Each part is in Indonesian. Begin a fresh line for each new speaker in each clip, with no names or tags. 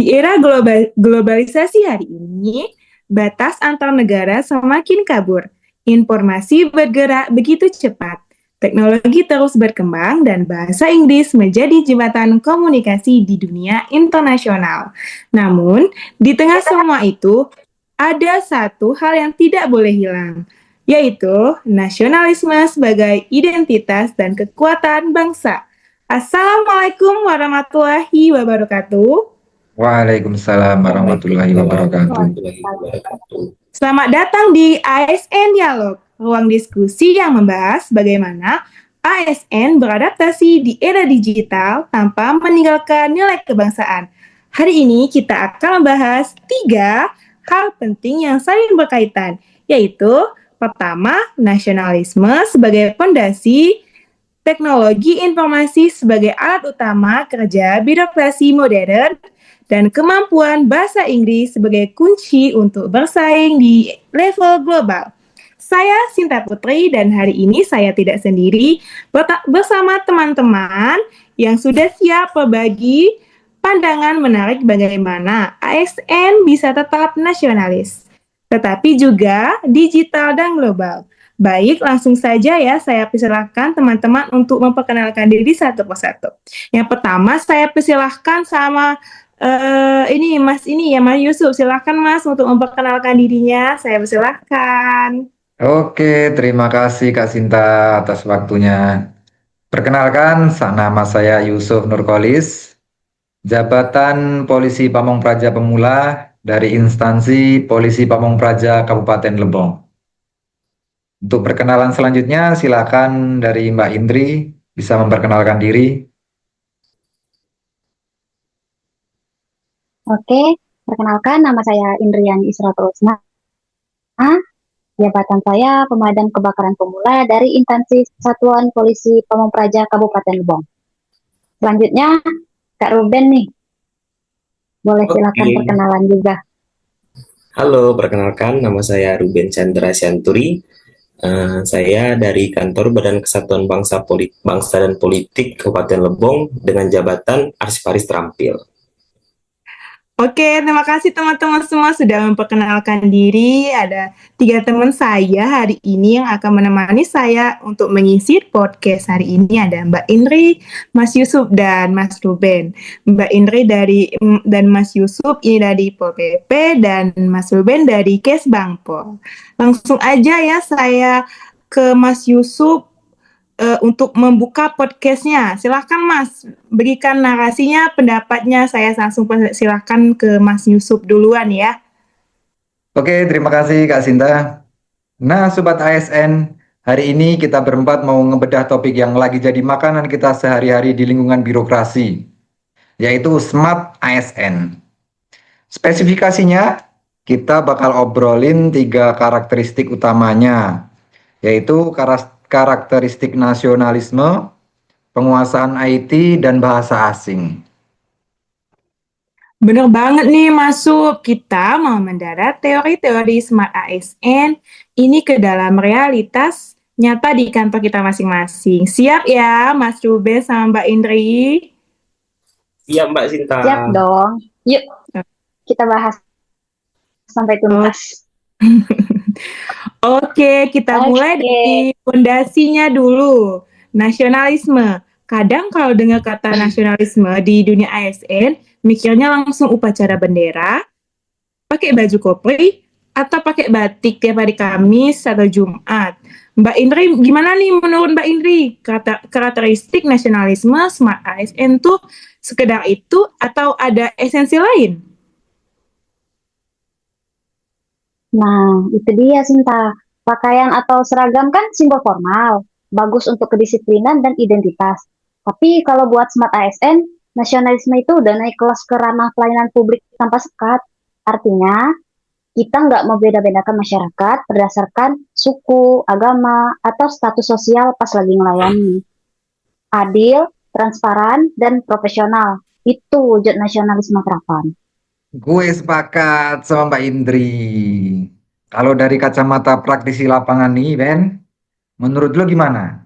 Di era globalisasi hari ini, batas antar negara semakin kabur. Informasi bergerak begitu cepat. Teknologi terus berkembang dan bahasa Inggris menjadi jembatan komunikasi di dunia internasional. Namun, di tengah semua itu, ada satu hal yang tidak boleh hilang, yaitu nasionalisme sebagai identitas dan kekuatan bangsa. Assalamualaikum warahmatullahi wabarakatuh.
Waalaikumsalam warahmatullahi wabarakatuh.
Selamat datang di ASN Dialog, ruang diskusi yang membahas bagaimana ASN beradaptasi di era digital tanpa meninggalkan nilai kebangsaan. Hari ini kita akan membahas 3 hal penting yang saling berkaitan, yaitu pertama, nasionalisme sebagai fondasi, teknologi informasi sebagai alat utama kerja birokrasi modern, dan kemampuan bahasa Inggris sebagai kunci untuk bersaing di level global. Saya Sinta Putri dan hari ini saya tidak sendiri bersama teman-teman yang sudah siap berbagi pandangan menarik bagaimana ASN bisa tetap nasionalis, tetapi juga digital dan global. Baik, langsung saja ya saya persilahkan teman-teman untuk memperkenalkan diri satu persatu. Yang pertama saya persilahkan sama Mas Yusuf, silahkan Mas untuk memperkenalkan dirinya. Saya persilahkan.
Oke, terima kasih Kak Sinta atas waktunya. Perkenalkan, nama saya Yusuf Nurkolis, jabatan Polisi Pamong Praja Pemula dari instansi Polisi Pamong Praja Kabupaten Lebong. Untuk perkenalan selanjutnya, silakan dari Mbak Indri bisa memperkenalkan diri.
Oke, perkenalkan nama saya Indriani Isratul Usna. Jabatan saya Pemadam Kebakaran Pemula dari instansi Satuan Polisi Pamong Praja Kabupaten Lebong. Selanjutnya, Kak Ruben nih. Boleh silakan perkenalan juga.
Halo, perkenalkan nama saya Ruben Chandra Sianturi. Saya dari kantor Badan Kesatuan Bangsa dan Politik Kabupaten Lebong dengan jabatan Arsiparis Terampil.
Oke, terima kasih teman-teman semua sudah memperkenalkan diri. Ada 3 teman saya hari ini yang akan menemani saya untuk mengisi podcast hari ini. Ada Mbak Indri, Mas Yusuf, dan Mas Ruben. Mbak Indri dan Mas Yusuf ini dari Pol PP dan Mas Ruben dari Kesbangpol. Langsung aja ya saya ke Mas Yusuf untuk membuka podcastnya. Silahkan Mas, berikan narasinya, pendapatnya. Saya langsung silahkan ke Mas Yusuf duluan ya.
Oke, terima kasih Kak Sinta. Nah, Sobat ASN, hari ini kita berempat mau ngebedah topik yang lagi jadi makanan kita sehari-hari di lingkungan birokrasi, yaitu Smart ASN. Spesifikasinya, kita bakal obrolin 3 karakteristik utamanya, yaitu karakteristik nasionalisme, penguasaan IT, dan bahasa asing.
Bener banget nih masuk. Kita mau mendarat teori-teori Smart ASN ini ke dalam realitas nyata di kantor kita masing-masing. Siap ya Mas Ruben sama Mbak Indri?
Siap Mbak Sinta.
Siap dong. Yuk, kita bahas sampai tuntas.
Oke, kita mulai dari fondasinya dulu. Nasionalisme. Kadang kalau dengar kata nasionalisme di dunia ASN, mikirnya langsung upacara bendera, pakai baju kopri, atau pakai batik tiap hari Kamis atau Jumat. Mbak Indri, gimana nih menurut Mbak Indri? Karakteristik nasionalisme Smart ASN tuh sekedar itu atau ada esensi lain?
Nah, itu dia Sinta. Pakaian atau seragam kan simbol formal, bagus untuk kedisiplinan dan identitas. Tapi kalau buat Smart ASN, nasionalisme itu udah naik kelas ke ranah pelayanan publik tanpa sekat. Artinya, kita nggak membeda-bedakan masyarakat berdasarkan suku, agama, atau status sosial pas lagi ngelayani. Adil, transparan, dan profesional. Itu wujud nasionalisme terapan.
Gue sepakat sama Mbak Indri. Kalau dari kacamata praktisi lapangan nih, Ben, menurut lo gimana?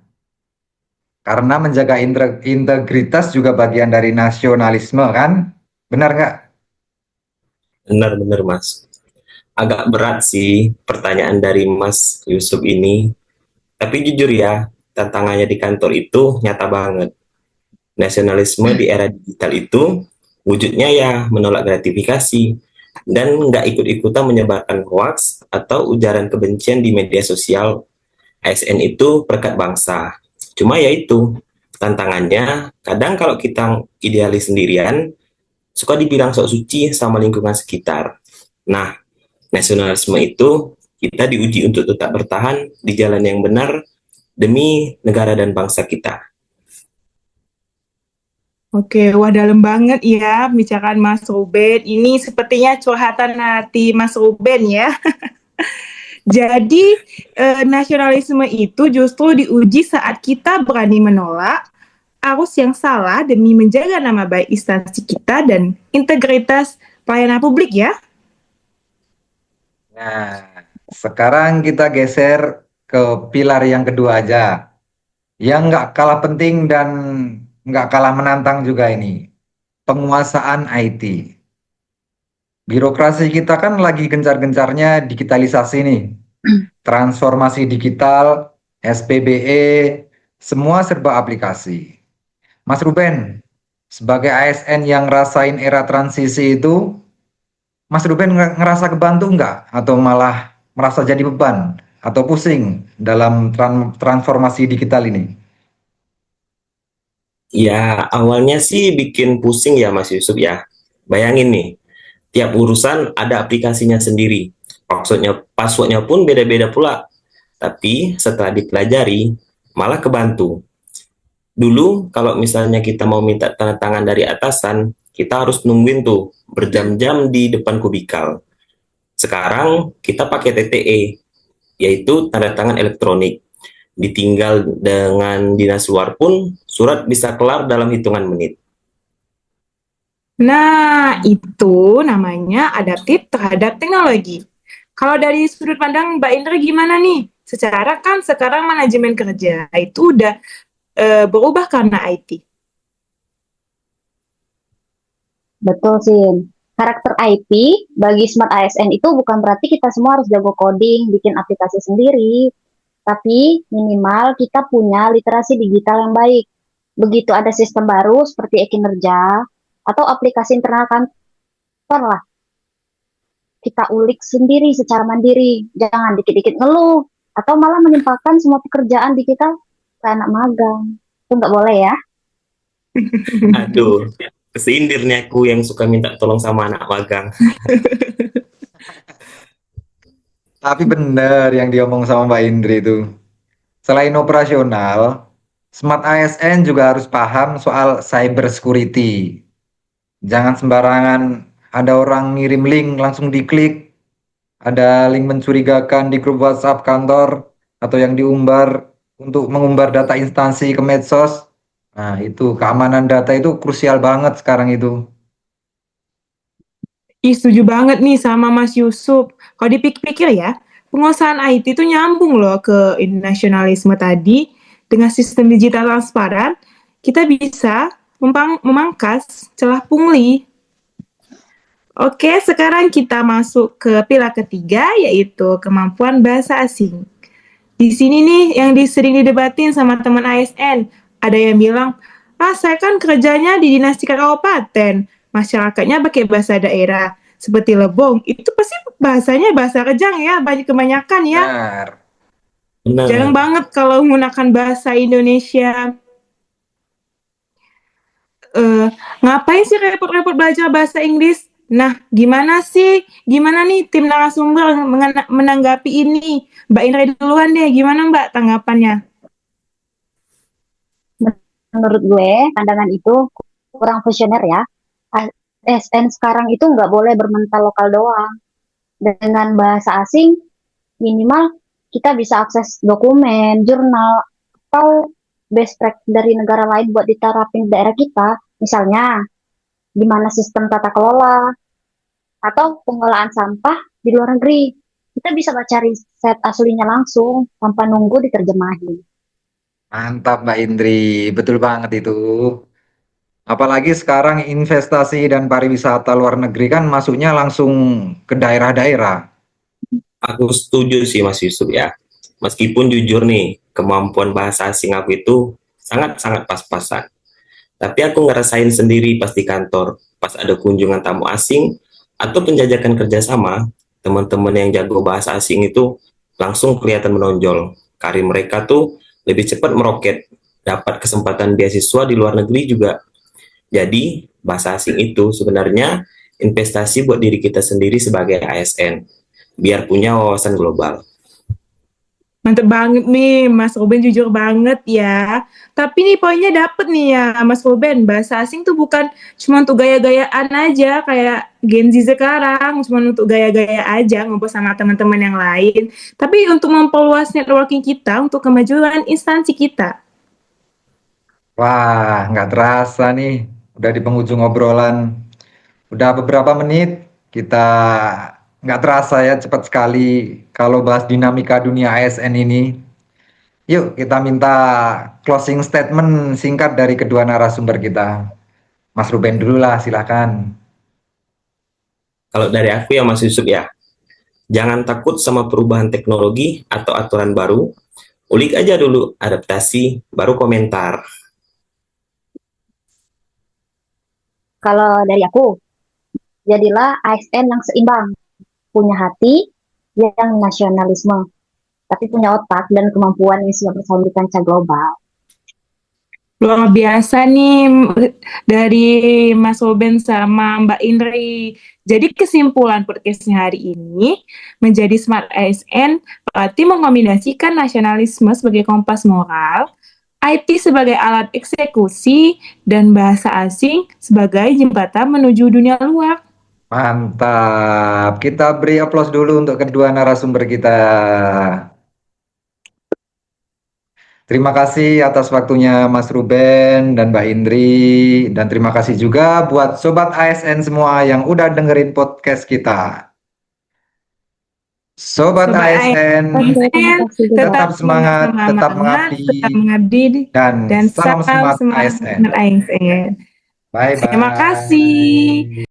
Karena menjaga integritas juga bagian dari nasionalisme, kan? Benar nggak?
Benar-benar Mas. Agak berat sih pertanyaan dari Mas Yusuf ini. Tapi jujur ya, tantangannya di kantor itu nyata banget. Nasionalisme di era digital itu wujudnya ya menolak gratifikasi dan nggak ikut-ikutan menyebarkan hoax atau ujaran kebencian di media sosial. ASN itu perekat bangsa. Cuma ya itu, tantangannya kadang kalau kita idealis sendirian, suka dibilang sok suci sama lingkungan sekitar. Nah, nasionalisme itu kita diuji untuk tetap bertahan di jalan yang benar demi negara dan bangsa kita.
Oke, wah dalam banget ya pembicaraan Mas Ruben. Ini sepertinya curhatan hati Mas Ruben ya. Jadi nasionalisme itu justru diuji saat kita berani menolak arus yang salah demi menjaga nama baik instansi kita dan integritas pelayanan publik ya.
Nah, sekarang kita geser ke pilar yang kedua aja, yang nggak kalah penting dan nggak kalah menantang juga ini, penguasaan IT. Birokrasi kita kan lagi gencar-gencarnya digitalisasi nih, transformasi digital, SPBE, semua serba aplikasi. Mas Ruben, sebagai ASN yang ngerasain era transisi itu, Mas Ruben ngerasa kebantu nggak? Atau malah merasa jadi beban? Atau pusing dalam transformasi digital ini?
Ya, awalnya sih bikin pusing ya Mas Yusuf ya. Bayangin nih, tiap urusan ada aplikasinya sendiri. Passwordnya pun beda-beda pula. Tapi setelah dipelajari, malah kebantu. Dulu kalau misalnya kita mau minta tanda tangan dari atasan, kita harus nungguin tuh berjam-jam di depan kubikal. Sekarang kita pakai TTE, yaitu tanda tangan elektronik. Ditinggal dengan dinas luar pun, surat bisa kelar dalam hitungan menit.
Nah, itu namanya adaptif terhadap teknologi. Kalau dari sudut pandang Mbak Indra gimana nih? Secara kan sekarang manajemen kerja itu udah berubah karena IT.
Betul sih. Karakter IP bagi Smart ASN itu bukan berarti kita semua harus jago coding, bikin aplikasi sendiri, tapi minimal kita punya literasi digital yang baik. Begitu ada sistem baru seperti e-kinerja atau aplikasi internal kantor lah, kita ulik sendiri secara mandiri. Jangan dikit-dikit ngeluh atau malah menimpakan semua pekerjaan digital ke anak magang. Itu nggak boleh ya.
Aduh, kesindir nih aku yang suka minta tolong sama anak magang.
Tapi benar yang diomong sama Mbak Indri itu. Selain operasional, Smart ASN juga harus paham soal cyber security. Jangan sembarangan ada orang ngirim link langsung diklik, ada link mencurigakan di grup WhatsApp kantor atau yang diumbar untuk mengumbar data instansi ke medsos. Nah, itu keamanan data itu krusial banget sekarang itu.
Ih, setuju banget nih sama Mas Yusuf. Kalau dipikir-pikir ya, penguasaan IT itu nyambung loh ke nasionalisme tadi. Dengan sistem digital transparan, kita bisa memangkas celah pungli. Oke, sekarang kita masuk ke pilar ketiga, yaitu kemampuan bahasa asing. Di sini nih yang sering didebatin sama teman ASN. Ada yang bilang, saya kan kerjanya di dinas tingkat kabupaten, masyarakatnya pakai bahasa daerah seperti Lebong. Itu pasti bahasanya bahasa Rejang ya, kebanyakan ya.
Benar.
Jarang
Benar.
banget kalau menggunakan bahasa Indonesia. Ngapain sih repot-repot belajar bahasa Inggris? Nah, gimana nih tim narasumber menanggapi ini? Mbak Indra duluan deh, gimana Mbak tanggapannya?
Menurut gue, pandangan itu kurang visioner ya. ASN sekarang itu nggak boleh bermental lokal doang. Dengan bahasa asing, minimal kita bisa akses dokumen, jurnal, atau best practice dari negara lain buat diterapin di daerah kita. Misalnya, gimana sistem tata kelola, atau pengelolaan sampah di luar negeri. Kita bisa baca riset aslinya langsung tanpa nunggu diterjemahin.
Mantap Mbak Indri, betul banget itu. Apalagi sekarang investasi dan pariwisata luar negeri kan masuknya langsung ke daerah-daerah.
Aku setuju sih Mas Yusuf ya. Meskipun jujur nih, kemampuan bahasa asing aku itu sangat-sangat pas-pasan. Tapi aku ngerasain sendiri pas di kantor, pas ada kunjungan tamu asing atau penjajakan kerjasama, teman-teman yang jago bahasa asing itu langsung kelihatan menonjol. Karir mereka tuh lebih cepat meroket, dapat kesempatan beasiswa di luar negeri juga. Jadi, bahasa asing itu sebenarnya investasi buat diri kita sendiri sebagai ASN, biar punya wawasan global.
Mantep banget nih, Mas Ruben jujur banget ya. Tapi nih poinnya dapet nih ya, Mas Ruben. Bahasa asing tuh bukan cuma untuk gaya-gayaan aja, kayak Gen Z sekarang, cuma untuk gaya-gaya aja, ngobrol sama teman-teman yang lain. Tapi untuk memperluas networking kita, untuk kemajuan instansi kita.
Wah, nggak terasa nih, udah di penghujung obrolan. Udah beberapa menit, kita nggak terasa ya cepat sekali kalau bahas dinamika dunia ASN ini. Yuk kita minta closing statement singkat dari kedua narasumber kita. Mas Ruben dulu lah, silakan.
Kalau dari aku ya Mas Yusuf ya, jangan takut sama perubahan teknologi atau aturan baru, ulik aja dulu, adaptasi, baru komentar.
Kalau dari aku, jadilah ASN yang seimbang, punya hati yang nasionalisme, tapi punya otak dan kemampuan yang siap bersaing di kancah global.
Luar biasa nih dari Mas Ruben sama Mbak Indri. Jadi kesimpulan podcastnya hari ini, menjadi Smart ASN berarti mengombinasikan nasionalisme sebagai kompas moral, IT sebagai alat eksekusi, dan bahasa asing sebagai jembatan menuju dunia luar.
Mantap. Kita beri aplaus dulu untuk kedua narasumber kita. Terima kasih atas waktunya Mas Ruben dan Mbak Indri. Dan terima kasih juga buat Sobat ASN semua yang udah dengerin podcast kita. Sobat
Sobat
ASN,
Terima
ASN,
kasih juga.
tetap semangat, tetap
semangat,
mengabdi,
tetap mengabdi,
dan
dan
salam
salam
semangat
semangat
ASN.
ASN. Terima
Bye-bye.
kasih.